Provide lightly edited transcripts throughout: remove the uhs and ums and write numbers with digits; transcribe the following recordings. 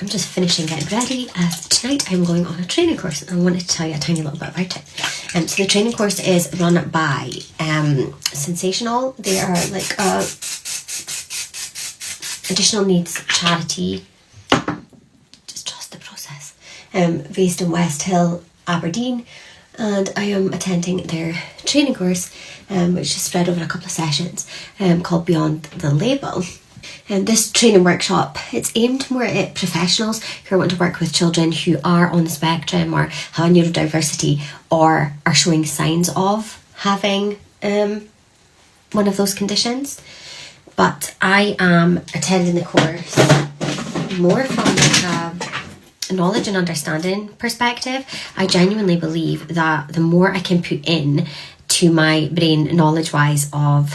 I'm just finishing getting ready as tonight I'm going on a training course and I wanted to tell you a tiny little bit about it. So the training course is run by Sensational. They are like a additional needs charity, just trust the process, based in West Hill, Aberdeen, and I am attending their training course, which is spread over a couple of sessions, called Beyond the Label. And this training workshop, it's aimed more at professionals who want to work with children who are on the spectrum or have neurodiversity or are showing signs of having one of those conditions. But I am attending the course more from like a knowledge and understanding perspective. I genuinely believe that the more I can put in to my brain knowledge-wise of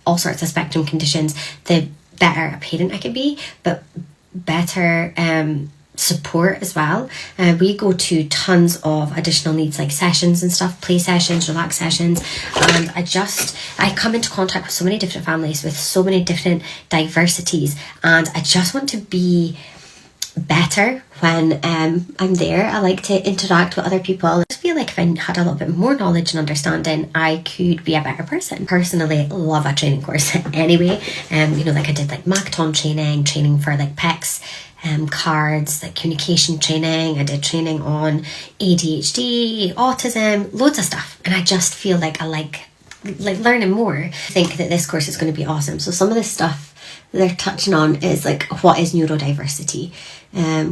all sorts of spectrum conditions, the better a parent I can be, but better support as well. We go to tons of additional needs like sessions and stuff, play sessions, relax sessions, and I come into contact with so many different families with so many different diversities, and I just want to be better when I'm there. I like to interact with other people. I just feel like if I had a little bit more knowledge and understanding, I could be a better person. Personally, love a training course anyway. Like I did like Makaton training for like PECs, cards, like communication training. I did training on ADHD, autism, loads of stuff. And I just feel like I like learning more. I think that this course is going to be awesome. So some of this stuff they're touching on is like, what is neurodiversity,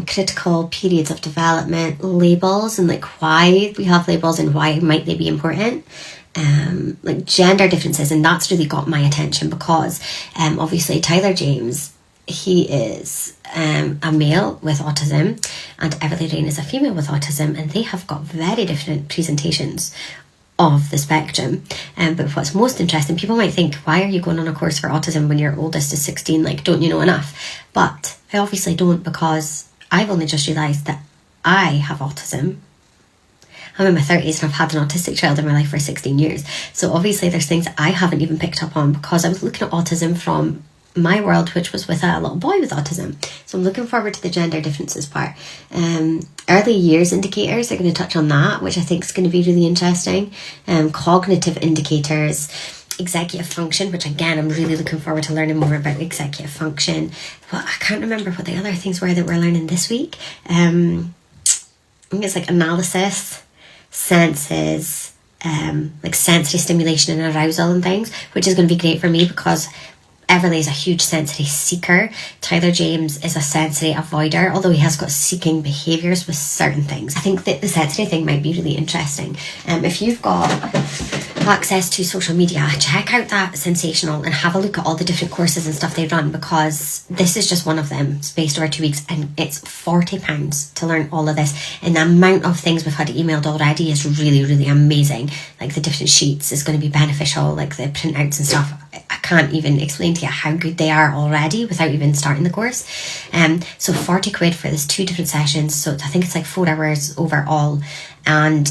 critical periods of development, labels, and like why we have labels and why might they be important, like gender differences. And that's really got my attention because obviously Tyler James, he is a male with autism, and Everly Rain is a female with autism, and they have got very different presentations of the spectrum. But what's most interesting, people might think, why are you going on a course for autism when your oldest is 16? Like, don't you know enough? But I obviously don't, because I've only just realised that I have autism. I'm in my 30s and I've had an autistic child in my life for 16 years. So obviously there's things that I haven't even picked up on because I was looking at autism from my world, which was with a little boy with autism. So I'm looking forward to the gender differences part. Early years indicators, they're going to touch on that, which I think is going to be really interesting. Cognitive indicators, executive function, which again, I'm really looking forward to learning more about executive function. Well, I can't remember what the other things were that we're learning this week. I think it's like analysis, senses, like sensory stimulation and arousal and things, which is going to be great for me because Everly is a huge sensory seeker. Tyler James is a sensory avoider, although he has got seeking behaviours with certain things. I think that the sensory thing might be really interesting. If you've got access to social media, check out that Sensational and have a look at all the different courses and stuff they run, because this is just one of them, spaced over 2 weeks, and it's £40 to learn all of this. And the amount of things we've had emailed already is really, really amazing. Like the different sheets is going to be beneficial, like the printouts and stuff. I can't even explain to you how good they are already without even starting the course. So 40 quid for this 2 different sessions. So I think it's like 4 hours overall, and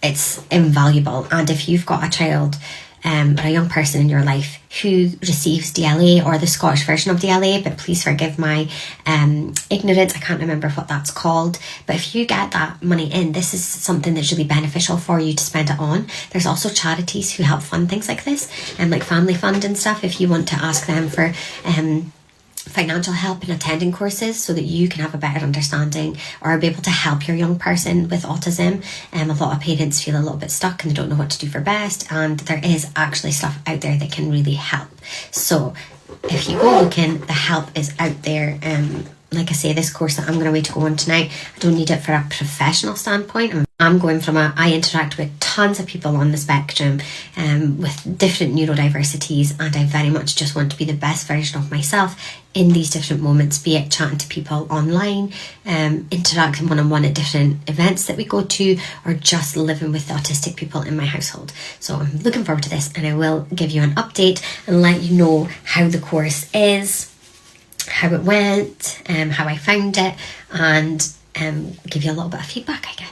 it's invaluable. And if you've got a child or a young person in your life who receives DLA or the Scottish version of DLA, but please forgive my ignorance, I can't remember what that's called, but if you get that money in, this is something that's really beneficial for you to spend it on. There's also charities who help fund things like this, and like Family Fund and stuff, if you want to ask them for financial help in attending courses so that you can have a better understanding or be able to help your young person with autism. A lot of parents feel a little bit stuck and they don't know what to do for best, and there is actually stuff out there that can really help. So if you go looking, the help is out there. Like I say, this course that I'm going to go on tonight, I don't need it for a professional standpoint. I'm going from I interact with tons of people on the spectrum with different neurodiversities, and I very much just want to be the best version of myself in these different moments, be it chatting to people online, interacting one-on-one at different events that we go to, or just living with the autistic people in my household. So I'm looking forward to this, and I will give you an update and let you know how the course is, how it went, how I found it, and give you a little bit of feedback, I guess.